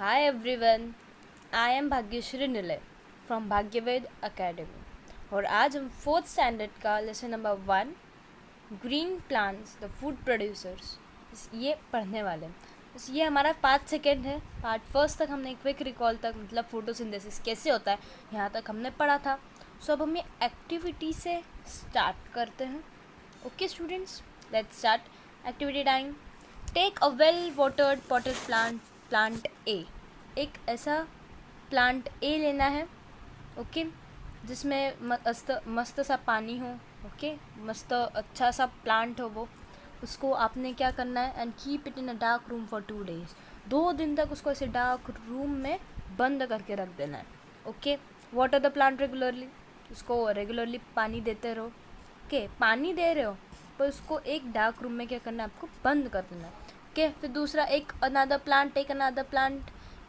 Hi everyone, I am Bhagyashree Nilay from Bhagyaved academy और आज हम फोर्थ स्टैंडर्ड का lesson number 1 green plants the food producers ये पढ़ने वाले हैं। बस ये हमारा पार्ट सेकेंड है। पार्ट फर्स्ट तक हमने क्विक रिकॉल तक मतलब फोटोसिंथेसिस कैसे होता है यहाँ तक हमने पढ़ा था। सो अब हम ये एक्टिविटी से स्टार्ट करते हैं। Okay students, let's start activity time. Take a well watered potted plant a. एक ऐसा प्लांट ए लेना है, ओके, जिसमें मस्त सा पानी हो, ओके, मस्त अच्छा सा प्लांट हो वो। उसको आपने क्या करना है, and keep it in a dark room for 2 days। 2 दिन तक उसको ऐसे डार्क रूम में बंद करके रख देना है। Okay, water the plant regularly. उसको रेगुलरली पानी देते रहो। ओके, पानी दे रहे हो पर उसको एक डार्क रूम में क्या करना है, आपको बंद कर देना है। ओके, फिर दूसरा एक another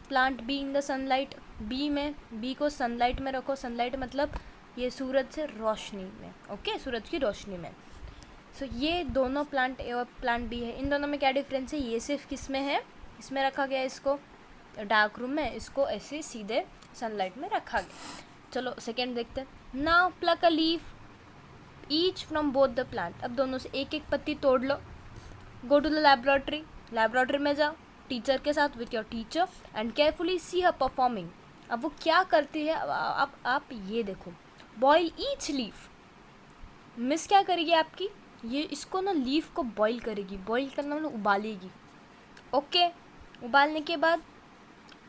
plant B in the sunlight. B को सनलाइट में रखो। सनलाइट मतलब ये सूरज से रोशनी में, ओके, सूरज की रोशनी में। सो ये दोनों प्लांट ए और प्लांट बी है। इन दोनों में क्या डिफरेंस है, ये सिर्फ किस में है, इसमें रखा गया इसको डार्क रूम में, इसको ऐसे सीधे सनलाइट में रखा गया। चलो सेकेंड देखते हैं। Now pluck a leaf each from both the plant. अब दोनों से एक एक पत्ती तोड़ लो। गो टू द लेबोरेटरी में जाओ टीचर के साथ, with your teacher, and carefully see her performing. अब वो क्या करती है, अब आप ये देखो। Boil each leaf. मिस क्या करेगी आपकी, ये इसको ना लीफ को बॉईल करेगी। बॉईल करना मतलब उबालेगी। ओके, उबालने के बाद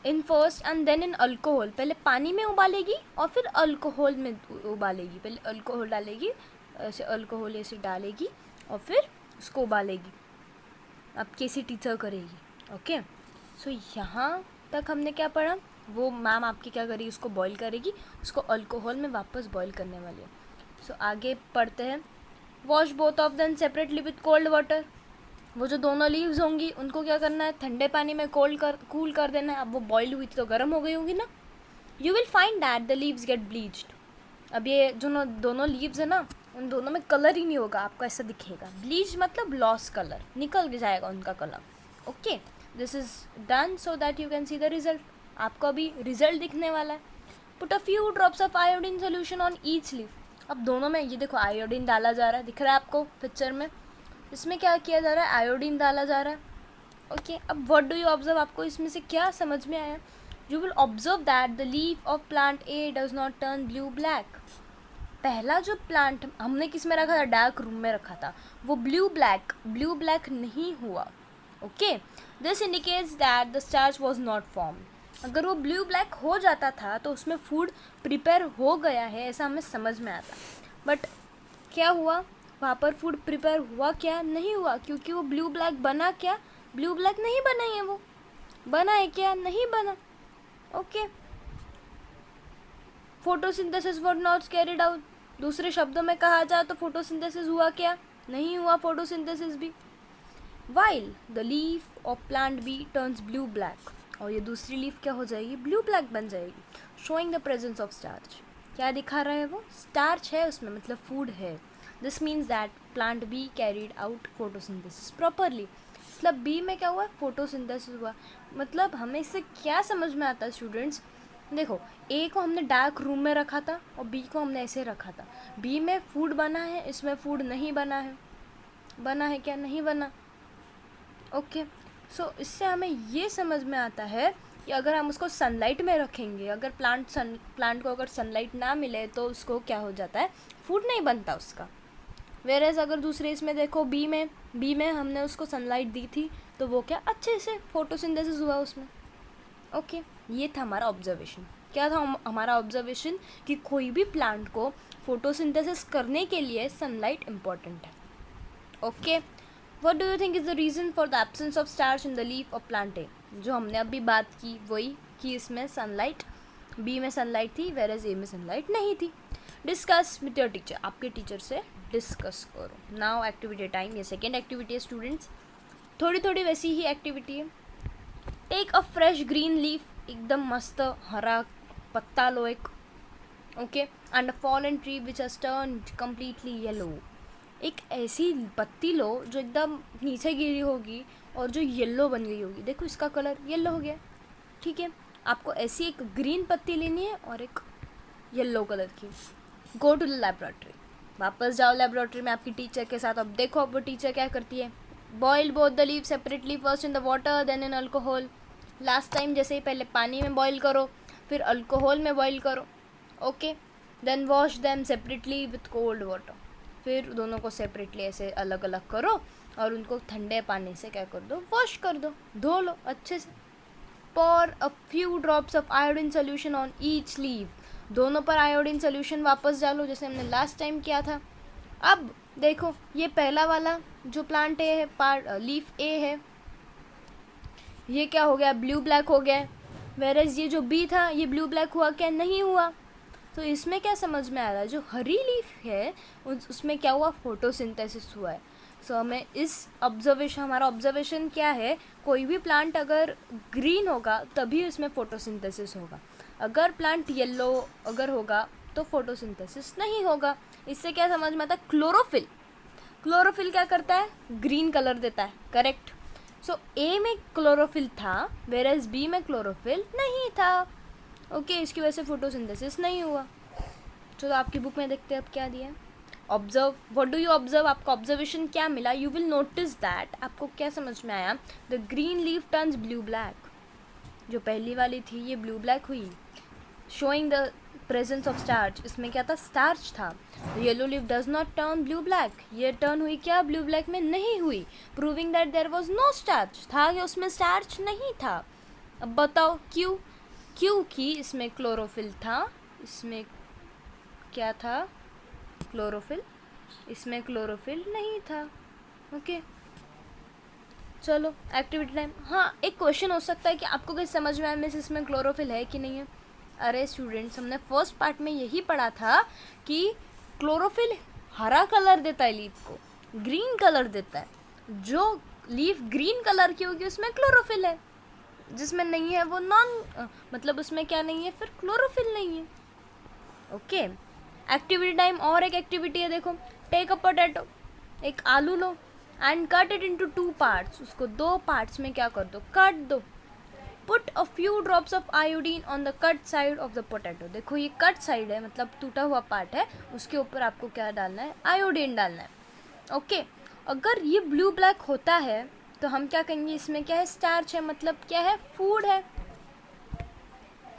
in first and then in alcohol. पहले पानी में उबालेगी और फिर अल्कोहल में उबालेगी। पहले अल्कोहल डालेगी, ऐसे अल्कोहल ऐसे डालेगी और फिर उसको उबालेगी। अब कैसी टीचर करेगी। ओके, सो यहाँ तक हमने क्या पढ़ा, वो मैम आपकी क्या करेगी, उसको बॉईल करेगी, उसको अल्कोहल में वापस बॉईल करने वाली है। सो आगे पढ़ते हैं। Wash both of them separately with cold water. वो जो दोनों लीव्स होंगी उनको क्या करना है, ठंडे पानी में कूल कर देना है। अब वो बॉईल हुई थी तो गर्म हो गई होगी ना। You will find that the leaves gate bleached. अब ये जो दोनों लीव्स है ना, उन दोनों में कलर ही नहीं होगा, आपको ऐसा दिखेगा। ब्लीच मतलब लॉस कलर, निकल जाएगा उनका colour. Okay, this is done so that you can see the result. आपको अभी रिजल्ट दिखने वाला है। Put a few drops of iodine solution on each leaf. अब दोनों में ये देखो आयोडीन डाला जा रहा है, दिख रहा है आपको पिक्चर में। इसमें क्या किया जा रहा है, आयोडीन डाला जा रहा है। ओके, अब व्हाट डू यू ऑब्जर्व, आपको इसमें से क्या समझ में आया। You will observe that the leaf of plant A does not turn blue black. पहला जो प्लांट हमने किस में रखा था, डार्क रूम में रखा था, वो ब्लू ब्लैक नहीं हुआ। Okay, this indicates that the starch was not form. अगर वो ब्लू ब्लैक हो जाता था तो उसमें फूड प्रिपेयर हो गया है, ऐसा हमें समझ में आता। बट क्या हुआ, वहाँ पर फूड प्रिपेयर हुआ क्या, नहीं हुआ, क्योंकि वो ब्लू ब्लैक बना क्या, ब्लू ब्लैक नहीं बना है। वो बना है क्या, नहीं बना। Okay, photosynthesis was not carried out. दूसरे शब्दों में कहा जाए तो फोटोसिंथेसिस हुआ क्या, नहीं हुआ फोटोसिंथेसिस भी। While the leaf of plant B turns blue black, और ये दूसरी लीफ क्या हो जाएगी, ब्लू ब्लैक बन जाएगी, showing the presence of starch. क्या दिखा रहा है, वो स्टार्च है उसमें, मतलब फूड है। This means that plant be carried out photosynthesis properly. मतलब बी में क्या हुआ, फोटोसिंथेसिस हुआ। मतलब हमें इससे क्या समझ में आता है स्टूडेंट्स, देखो ए को हमने डार्क रूम में रखा था और बी को हमने ऐसे रखा था। बी में फूड बना है, इसमें फूड नहीं बना है। बना है क्या, नहीं बना। ओके, सो इससे हमें ये समझ में आता है कि अगर हम उसको सनलाइट में रखेंगे, अगर प्लांट को अगर सनलाइट ना मिले तो उसको क्या हो जाता है, फूड नहीं बनता उसका। वेरेज अगर दूसरे इसमें देखो बी में हमने उसको सनलाइट दी थी तो वो क्या अच्छे से फोटोसिंथेसिस हुआ उसमें। ओके, ये था हमारा ऑब्जर्वेशन। क्या था हमारा ऑब्जर्वेशन, कि कोई भी प्लांट को फोटोसिंथेसिस करने के लिए सनलाइट इम्पॉर्टेंट है। Okay, what do you think is the reason for the absence of starch in the leaf of plant A. जो हमने अभी बात की वही, कि इसमें सनलाइट, बी में सनलाइट थी वेरेज ए में सनलाइट नहीं थी। डिस्कस विथ योर टीचर, आपके टीचर से डिस्कस करो। Now activity time. ये सेकेंड एक्टिविटी है स्टूडेंट्स, थोड़ी वैसी ही एक्टिविटी है। Take a fresh green leaf, एकदम मस्त हरा पत्ता लो एक, okay, and a fallen tree which has turned completely yellow. एक ऐसी पत्ती लो जो एकदम नीचे गिरी होगी और जो येलो बन गई होगी। देखो इसका कलर येलो हो गया। ठीक है, आपको ऐसी एक ग्रीन पत्ती लेनी है और एक येलो कलर की। गो टू द लेबोरेटरी, वापस जाओ लेबोरेटरी में आपकी टीचर के साथ। अब देखो अब वो टीचर क्या करती है, boil both the leave separately, first in the water then in alcohol. Last time जैसे ही पहले पानी में बॉयल करो, फिर अल्कोहल में बॉयल करो, okay. Then wash them separately with cold water, फिर दोनों को सेपरेटली ऐसे अलग अलग करो और उनको ठंडे पानी से क्या कर दो, वॉश कर दो, धो लो अच्छे से। pour a few drops of iodine solution on each leaf, दोनों पर आयोडीन सोल्यूशन वापस डालो जैसे हमने लास्ट टाइम किया था। अब देखो ये पहला वाला जो प्लांट ए है, पार्ट लीफ ए है, ये क्या हो गया, ब्लू ब्लैक हो गया। वेरेज ये जो बी था ये ब्लू ब्लैक हुआ क्या, नहीं हुआ। तो इसमें क्या समझ में आ रहा है, जो हरी लीफ है उसमें क्या हुआ, फोटोसिंथेसिस हुआ है। सो हमें इस ऑब्जर्वेशन, हमारा ऑब्जर्वेशन क्या है, कोई भी प्लांट अगर ग्रीन होगा तभी उसमें फोटोसिंथेसिस होगा, अगर प्लांट येलो अगर होगा तो फोटोसिंथेसिस नहीं होगा। इससे क्या समझ में आता है, क्लोरोफिल, क्लोरोफिल क्या करता है, ग्रीन कलर देता है, करेक्ट। सो ए में क्लोरोफिल था वेरएज बी में क्लोरोफिल नहीं था, ओके, इसकी वजह से फोटोसिंथेसिस नहीं हुआ। चलो आपकी बुक में देखते हैं अब क्या दिया है। Observe, what do you observe, आपका ऑब्जर्वेशन क्या मिला, यू विल नोटिस दैट, आपको क्या समझ में आया, the green leaf turns blue black, जो पहली वाली थी ये ब्लू ब्लैक हुई, showing the presence of starch, इसमें क्या था, स्टार्च था। Yellow leaf does not turn blue black, ये टर्न हुई क्या, ब्लू ब्लैक में नहीं हुई, proving that there was no starch, था कि उसमें स्टार्च नहीं था। अब बताओ क्यों, क्योंकि इसमें क्लोरोफिल था, इसमें क्या था, क्लोरोफिल, इसमें क्लोरोफिल नहीं था, ओके। चलो एक्टिविटी टाइम। हाँ, एक क्वेश्चन हो सकता है कि आपको कुछ समझ में आया मिस इसमें क्लोरोफिल है कि नहीं है। अरे स्टूडेंट्स, हमने फर्स्ट पार्ट में यही पढ़ा था कि क्लोरोफिल हरा कलर देता है लीफ को, ग्रीन कलर देता है, जो लीफ ग्रीन कलर की होगी उसमें क्लोरोफिल है, जिसमें नहीं है वो नॉन, मतलब उसमें क्या नहीं है, फिर क्लोरोफिल नहीं है, ओके। एक्टिविटी टाइम, और एक एक्टिविटी है, देखो, टेक अ पोटैटो, एक आलू लो and cut it into 2 parts, उसको 2 पार्ट्स में क्या कर दो, काट दो। Put a few drops of iodine on the cut side of the potato, देखो ये कट साइड है मतलब टूटा हुआ पार्ट है, उसके ऊपर आपको क्या डालना है, आयोडीन डालना है, ओके। अगर ये ब्लू ब्लैक होता है तो हम क्या कहेंगे, इसमें क्या है, स्टार्च है, मतलब क्या है, फूड है,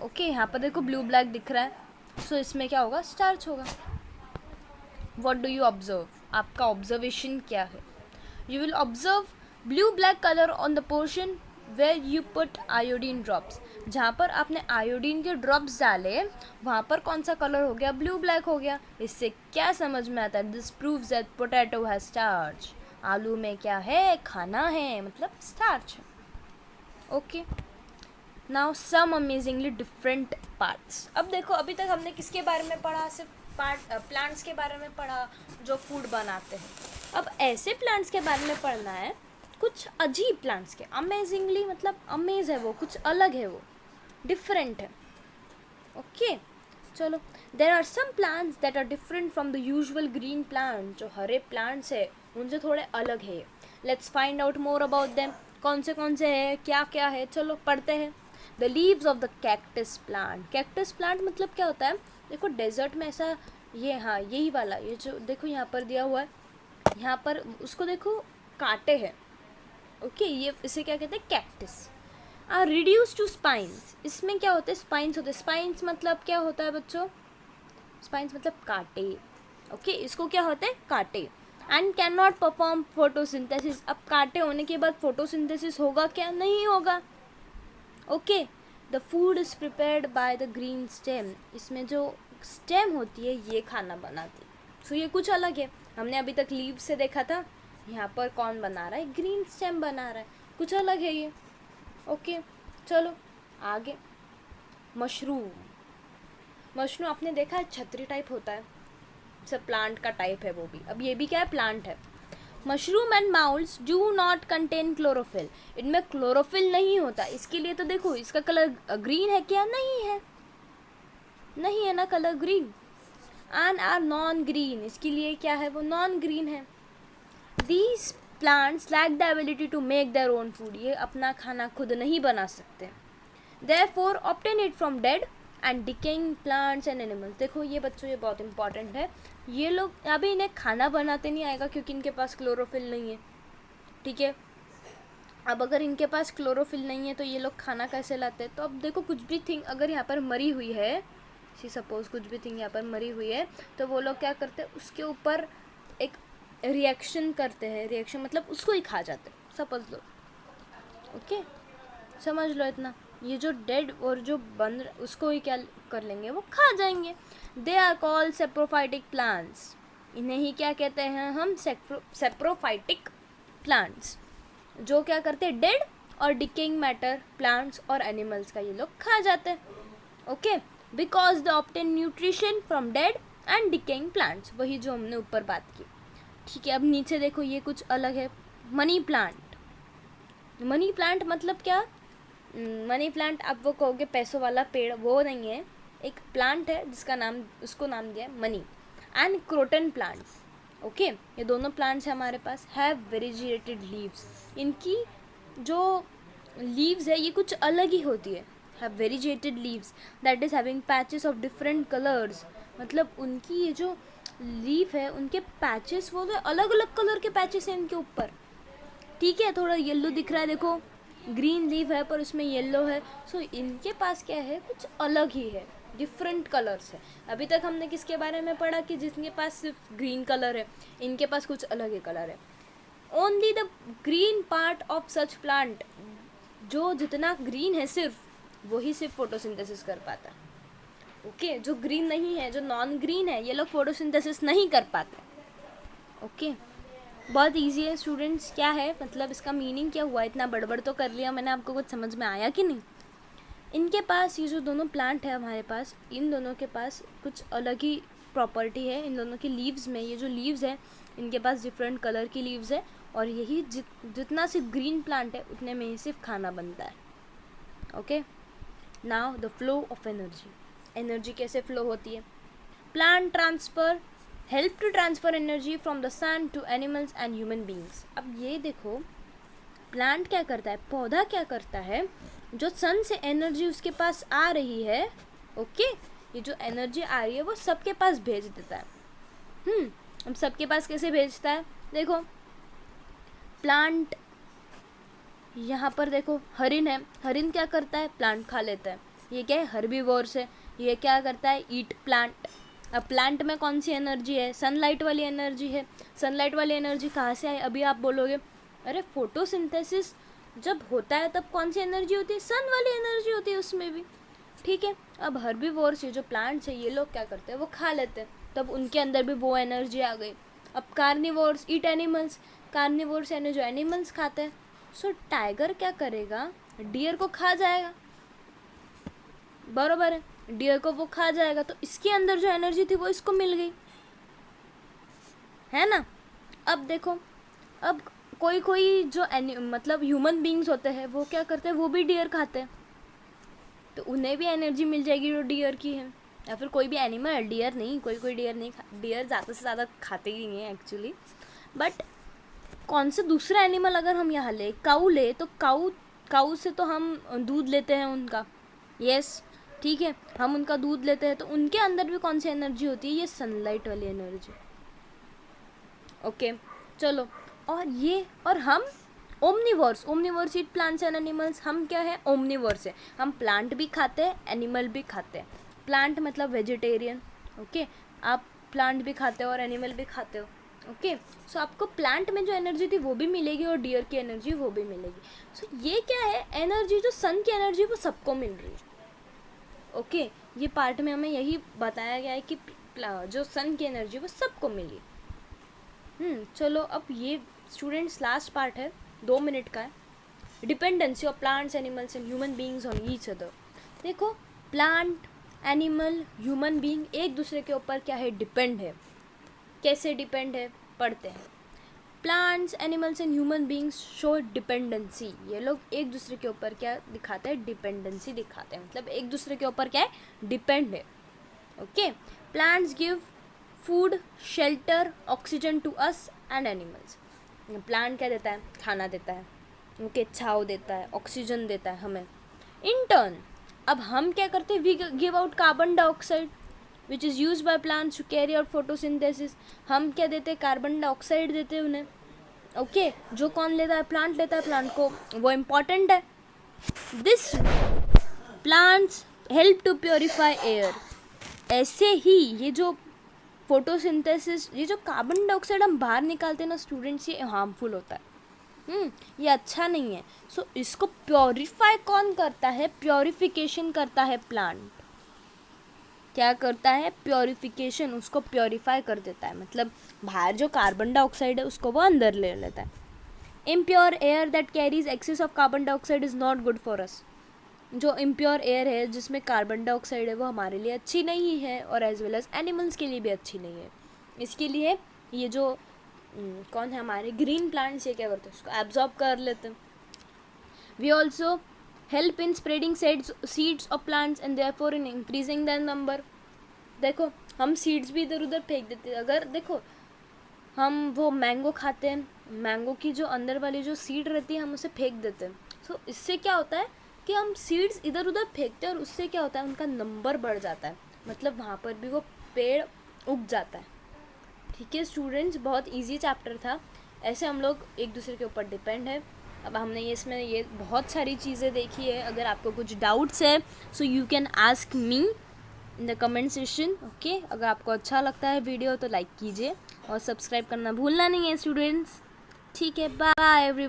ओके। यहाँ पर देखो ब्लू ब्लैक दिख रहा है, सो इसमें क्या होगा, स्टार्च होगा। व्हाट डू यू ऑब्जर्व, आपका ऑब्जर्वेशन क्या है, you will observe blue black colour on the portion where you put iodine drops, जहाँ पर आपने आयोडीन के ड्रॉप्स डाले वहाँ पर कौन सा कलर हो गया, ब्लू ब्लैक हो गया। इससे क्या समझ में आता है, this proves that potato has starch, आलू में क्या है, खाना है, मतलब स्टार्च है, okay. Now some amazingly different parts. अब देखो अभी तक हमने किसके बारे में पढ़ा, सिर्फ प्लांट्स के बारे में पढ़ा जो फूड बनाते हैं। अब ऐसे प्लांट्स के बारे में पढ़ना है, कुछ अजीब प्लांट्स के, अमेजिंगली मतलब अमेज है वो, कुछ अलग है वो, डिफरेंट है, ओके। चलो, there are some plants that are different from the usual green plant, जो हरे प्लांट्स है उनसे थोड़े अलग है। Let's find out more about them, कौन से है, क्या क्या है, चलो पढ़ते हैं। The leaves of the cactus plant, cactus plant मतलब क्या होता है, देखो डेजर्ट में ऐसा, ये हाँ यही वाला, ये जो देखो यहाँ पर दिया हुआ है, यहाँ पर उसको देखो कांटे हैं, ओके, ये इसे क्या कहते हैं, cactus. Are reduce to spines, इसमें क्या होता है, स्पाइंस होते हैं, स्पाइंस मतलब क्या होता है बच्चों, स्पाइंस मतलब कांटे, ओके, इसको क्या होते हैं, कांटे। And can not perform photosynthesis, अब कांटे होने के बाद फोटोसिंथेसिस होगा क्या, नहीं होगा, okay. The food is prepared by the green stem, इसमें जो स्टेम होती है ये खाना बनाती है। सो ये कुछ अलग है, हमने अभी तक लीव से देखा था, यहाँ पर कौन बना रहा है, ग्रीन स्टेम बना रहा है, कुछ अलग है ये, ओके। चलो आगे, मशरूम, मशरूम आपने देखा है छतरी टाइप होता है, सब प्लांट का टाइप है वो भी, अब ये भी क्या है, प्लांट है। Mushroom and moulds do not contain chlorophyll, इनमें क्लोरोफिल नहीं होता, इसके लिए तो देखो इसका कलर ग्रीन है क्या, नहीं है, नहीं है ना colour green. And are non green, इसके लिए क्या है, वो नॉन ग्रीन है। These plants lack the ability to make their own food, ये अपना खाना खुद नहीं बना सकते। Therefore obtain it from dead and decaying plants and animals. देखो ये बच्चों ये बहुत इंपॉर्टेंट है। ये लोग अभी इन्हें खाना बनाते नहीं आएगा क्योंकि इनके पास क्लोरोफिल नहीं है, ठीक है। अब अगर इनके पास क्लोरोफिल नहीं है तो ये लोग खाना कैसे लाते हैं? तो अब देखो कुछ भी थिंग अगर यहाँ पर मरी हुई है, सी सपोज कुछ भी थिंग यहाँ पर मरी हुई है, तो वो लोग क्या करते हैं उसके ऊपर एक रिएक्शन करते हैं। रिएक्शन मतलब उसको ही खा जाते हैं, समझ लो। ओके, समझ लो इतना। ये जो डेड और जो बन उसको ही क्या कर लेंगे, वो खा जाएंगे। They are called saprophytic plants. इन्हें ही क्या कहते हैं हम? सेप्रोफाइटिक प्लांट्स, जो क्या करते हैं डेड और डिकेइंग मैटर प्लांट्स और एनिमल्स का ये लोग खा जाते हैं। Okay, because they obtain nutrition from dead and decaying plants, वही जो हमने ऊपर बात की, ठीक है। अब नीचे देखो ये कुछ अलग है। Money plant. मनी प्लांट मतलब क्या? मनी प्लांट आप वो कहोगे पैसों वाला पेड़, वो नहीं है। एक प्लांट है जिसका नाम, उसको नाम दिया है money. And croton plants, okay, ये दोनों प्लांट्स हैं हमारे पास। हैव वेरिजिएटेड लीव्स, इनकी जो लीव्स है ये कुछ अलग ही होती है। Have variegated leaves that is having patches of different colours, मतलब उनकी ये जो लीफ है उनके पैचेस, वो तो अलग अलग कलर के पैचेस हैं इनके ऊपर, ठीक है। थोड़ा येलो दिख रहा है, देखो ग्रीन लीफ है पर उसमें येलो है। सो इनके पास क्या है, कुछ अलग ही है, डिफरेंट कलर्स है। अभी तक हमने किसके बारे में पढ़ा कि जिसके पास सिर्फ ग्रीन कलर है, इनके पास कुछ अलग ही कलर है। Only the green part of such plant, जो जितना ग्रीन है सिर्फ वही सिर्फ फोटोसिंथेसिस कर पाता है। ओके, जो ग्रीन नहीं है, जो नॉन ग्रीन है, ये लोग फोटोसिंथेसिस नहीं कर पाते। ओके, बहुत ईजी है स्टूडेंट्स। क्या है मतलब इसका मीनिंग क्या हुआ? इतना बड़बड़ तो कर लिया मैंने, आपको कुछ समझ में आया कि नहीं? इनके पास ये जो दोनों प्लांट है हमारे पास, इन दोनों के पास कुछ अलग ही प्रॉपर्टी है। इन दोनों की लीव्स में, ये जो लीव्स है इनके पास डिफरेंट कलर की लीव्स है, और यही जितना सिर्फ ग्रीन प्लांट है उतने में ही सिर्फ खाना बनता है। Okay, now the flow of energy. Energy कैसे फ्लो होती है? Plant transfer help to transfer energy from the sun to animals and human beings. अब ये देखो प्लांट क्या करता है, पौधा क्या करता है, जो सन से एनर्जी उसके पास आ रही है, ओके, ये जो एनर्जी आ रही है वो सबके पास भेज देता है। अब सबके पास कैसे भेजता है? देखो प्लांट, यहाँ पर देखो हरिन है, हरिन क्या करता है, प्लांट खा लेता है। ये क्या है, हर्बीवोर्स है। ये क्या करता है, ईट प्लांट। अब प्लांट में कौन सी एनर्जी है, सनलाइट वाली एनर्जी है। सनलाइट वाली एनर्जी कहाँ से आई? अभी आप बोलोगे अरे फोटोसिंथेसिस जब होता है तब कौन सी एनर्जी होती है, सन वाली एनर्जी होती है उसमें भी, ठीक है। अब हर्बीवोर्स, ये जो प्लांट्स है, ये लोग क्या करते हैं, वो खा लेते हैं, तब उनके अंदर भी वो एनर्जी आ गई। अब कार्निवोर्स ईट एनिमल्स, कार्निवोर्स यानी जो एनिमल्स खाते हैं। सो टाइगर क्या करेगा, डियर को खा जाएगा, बरोबर है, डियर को वो खा जाएगा, तो इसके अंदर जो एनर्जी थी वो इसको मिल गई, है ना। अब देखो, अब कोई कोई जो मतलब ह्यूमन बींग्स होते हैं वो क्या करते हैं, वो भी डियर खाते हैं, तो उन्हें भी एनर्जी मिल जाएगी जो डियर की है। या फिर कोई भी एनिमल, डियर नहीं, कोई कोई डियर नहीं, डियर ज़्यादा से ज़्यादा खाते ही नहीं है एक्चुअली। बट कौन से दूसरा एनिमल अगर हम यहाँ ले, काऊ ले, तो काऊ से तो हम दूध लेते हैं उनका, यस, ठीक है, हम उनका दूध लेते हैं, तो उनके अंदर भी कौन सी एनर्जी होती है, ये सनलाइट वाली एनर्जी। ओके, चलो, और हम Omniverse eat plants and animals. हम क्या है, ओमनिवर्स है, हम प्लांट भी खाते हैं, एनिमल भी खाते हैं। प्लांट मतलब वेजिटेरियन, ओके, आप प्लांट भी खाते हो और एनिमल भी खाते हो, ओके। सो आपको प्लांट में जो एनर्जी थी वो भी मिलेगी और डियर की एनर्जी वो भी मिलेगी। सो ये क्या है, एनर्जी जो सन की एनर्जी वो सबको मिल रही है, ओके। ये पार्ट में हमें यही बताया गया है कि जो सन की एनर्जी वो सबको मिली। चलो, अब ये स्टूडेंट्स लास्ट पार्ट है, 2 मिनट का है। Dependency of plants animals and human beings on each other. देखो प्लांट, एनिमल, ह्यूमन बींग एक दूसरे के ऊपर क्या है, डिपेंड है। कैसे डिपेंड है, पढ़ते हैं। Plants, animals and human beings show dependency. ये लोग एक दूसरे के ऊपर क्या दिखाते हैं, डिपेंडेंसी दिखाते हैं, मतलब एक दूसरे के ऊपर क्या है, डिपेंड है, okay. Plants give food, shelter, oxygen to us and animals. Plant क्या देता है, खाना देता है, ओके, छाँव देता है, ऑक्सीजन देता है हमें, इन टर्न अब हम क्या करते हैं, we give out carbon dioxide which is use by plants to carry out photosynthesis. हम क्या देते हैं, कार्बन डाइऑक्साइड देते हैं उन्हें। ओके जो कौन लेता है, प्लांट लेता है, प्लांट को वो इम्पॉर्टेंट है। This plants help to purify air. ऐसे ही ये जो फोटोसिंथेसिस, ये जो कार्बन डाइऑक्साइड हम बाहर निकालते हैं ना स्टूडेंट्स, ये हार्मफुल होता है। ये अच्छा नहीं है। सो इसको प्योरीफाई कौन करता है, प्योरीफिकेशन करता है प्लांट। क्या करता है, प्योरीफिकेशन, उसको प्योरीफाई कर देता है, मतलब बाहर जो कार्बन डाइऑक्साइड है उसको वो अंदर ले लेता है। Impure air that carries excess of carbon dioxide is not good for us. जो इम्प्योर एयर है जिसमें कार्बन डाइऑक्साइड है वो हमारे लिए अच्छी नहीं है, और एज वेल एज एनिमल्स के लिए भी अच्छी नहीं है। इसके लिए ये जो कौन है हमारे ग्रीन प्लांट्स, ये क्या करते हैं, उसको एब्जॉर्ब कर लेते हैं। We also help in spreading seeds of plants and therefore in increasing their number. देखो हम सीड्स भी इधर उधर फेंक देते हैं। अगर देखो हम वो मैंगो खाते हैं, मैंगो की जो अंदर वाली जो सीड रहती है हम उसे फेंक देते हैं। सो इससे क्या होता है कि हम सीड्स इधर उधर फेंकते हैं, और उससे क्या होता है, उनका नंबर बढ़ जाता है, मतलब वहाँ पर भी वो पेड़ उग जाता है। ठीक है स्टूडेंट्स, बहुत इजी चैप्टर था। ऐसे हम लोग एक दूसरे के ऊपर डिपेंड है। अब हमने ये इसमें ये बहुत सारी चीज़ें देखी है। अगर आपको कुछ डाउट्स है so you can ask me in the comment section. Okay, अगर आपको अच्छा लगता है वीडियो तो लाइक कीजिए और सब्सक्राइब करना भूलना नहीं है स्टूडेंट्स। ठीक है, बाय एवरी